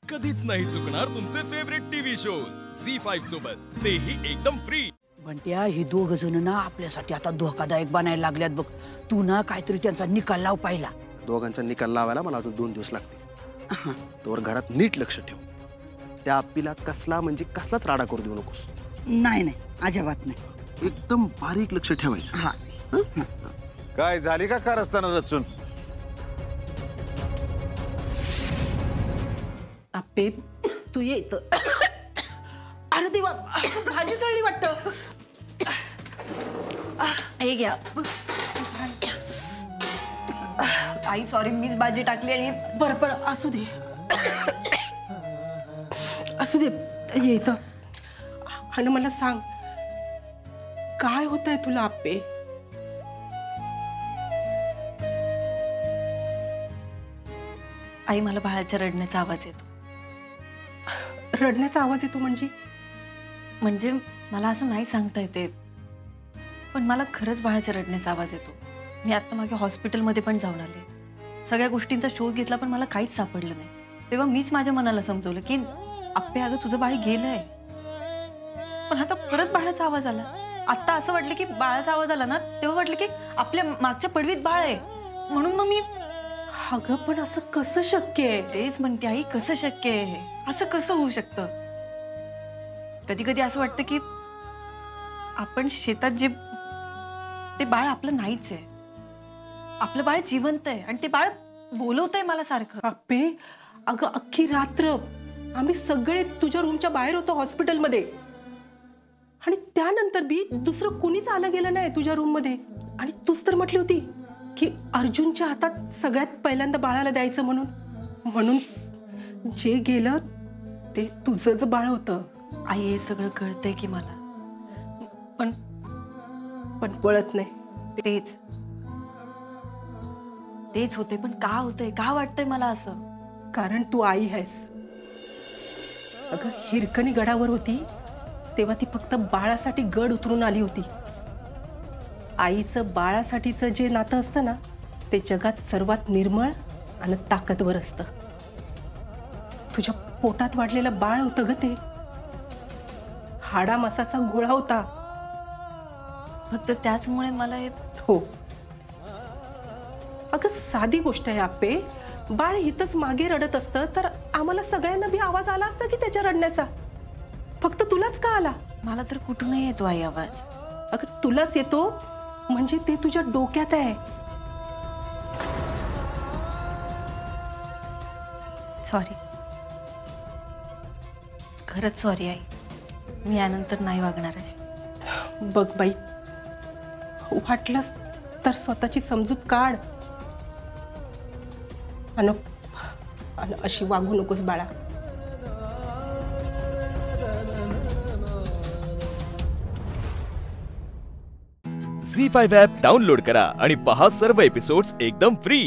कधीच नाही चुकणार तुमचे फेवरेट टीव्ही शो झी5 सोबत, तेही एकदम फ्री। बंट्या, ही दोघ जण ना आपल्यासाठी आता धोकादायक बनायला लागल्यात बघ। तू ना काहीतरी त्यांचा निकाल लाव पाहिला। दोघांचा निकाल लावायला मला अजून 2 दिवस लागतील। तोवर घरात नीट लक्ष ठेव। त्या आप्पीला कसला म्हणजे कसलाच राडा करू देऊ नकोस। नाही नाही, अजिबात नाही। एकदम बारीक लक्ष ठेवायचं। हा काय झाली का कारस्थाना रचून? आप्पे, तू ये इथं। अरे देवा, भाजी तळली वाटतं। हे घ्या। आई सॉरी, मीच भाजी टाकली आणि बरं बरं, असू दे असू दे, ये इथं। आणि मला सांग, काय होतंय तुला आप्पे? आई, मला बाळाच्या रडण्याचा आवाज येतो। रडण्याचा आवाज येतो म्हणजे मला असं नाही सांगता येते, पण मला खरंच बाळाच्या रडण्याचा आवाज येतो। मी आता मागे हॉस्पिटलमध्ये पण जाऊन आले, सगळ्या गोष्टींचा शोध घेतला, पण मला काहीच सापडलं नाही। तेव्हा मीच माझ्या मनाला समजवलं की आप्पे, अगं तुझं बाळ गेलंय। पण आता परत बाळाचा आवाज आला। आता असं वाटलं की बाळाचा आवाज आला ना, तेव्हा वाटलं की आपल्या मागच्या पडवीत बाळ आहे, म्हणून मग मी। अगं पण असं कसं शक्य आहे? तेच म्हणते आई, कसं शक्य आहे? असं कसं होऊ शकतं? कधी कधी असं वाटतं की आपण शेतात जे, ते बाळ आपलं नाहीच आहे। आपलं बाळ जिवंत आहे आणि ते बाळ बोलवतंय मला सारखं। आप्पे, अगं अख्खी रात्र आम्ही सगळे तुझ्या रूमच्या बाहेर होतो हॉस्पिटलमध्ये, आणि त्यानंतर बी दुसरं कुणीच आलं गेलं नाही तुझ्या रूम मध्ये। आणि तूच तर म्हटली होती की अर्जुनच्या हातात सगळ्यात पहिल्यांदा बाळाला द्यायचं म्हणून जे गेलं ते तुझंच बाळ होतं। आई, हे सगळं कळतंय की मला, पण कळत नाही। तेच होते, पण का होतंय, का वाटतंय मला असं? कारण तू आई आहेस। अगं हिरकणी गडावर होती तेव्हा ती फक्त बाळासाठी गड उतरून आली होती। आईचं बाळासाठीचं जे नातं असतं ना, ते जगात सर्वात निर्मळ आणि ताकदवर असतं। तुझ्या पोटात वाढलेलं बाळ होतं ग ते, हाडा मासाचा गोळा होता। फक्त त्याचमुळे मला हे। हो अगं, साधी गोष्ट आहे आप्पे। बाळ इथंच मागे रडत असतं तर आम्हाला सगळ्यांना बी आवाज आला असता की त्याच्या रडण्याचा, फक्त तुलाच का आला? मला तर कुठूनही येतो आई आवाज। अगं तुलाच येतो म्हणजे ते तुझ्या डोक्यात आहे। सॉरी, खरंच सॉरी आई, मी यानंतर नाही वागणार अशी। बघ बाई, वाटलंस तर स्वतःची समजूत काढ आणि अशी वागू नकोस बाळा। झी5 ॲप डाउनलोड करा आणि पहा सर्व एपिसोड्स एकदम फ्री।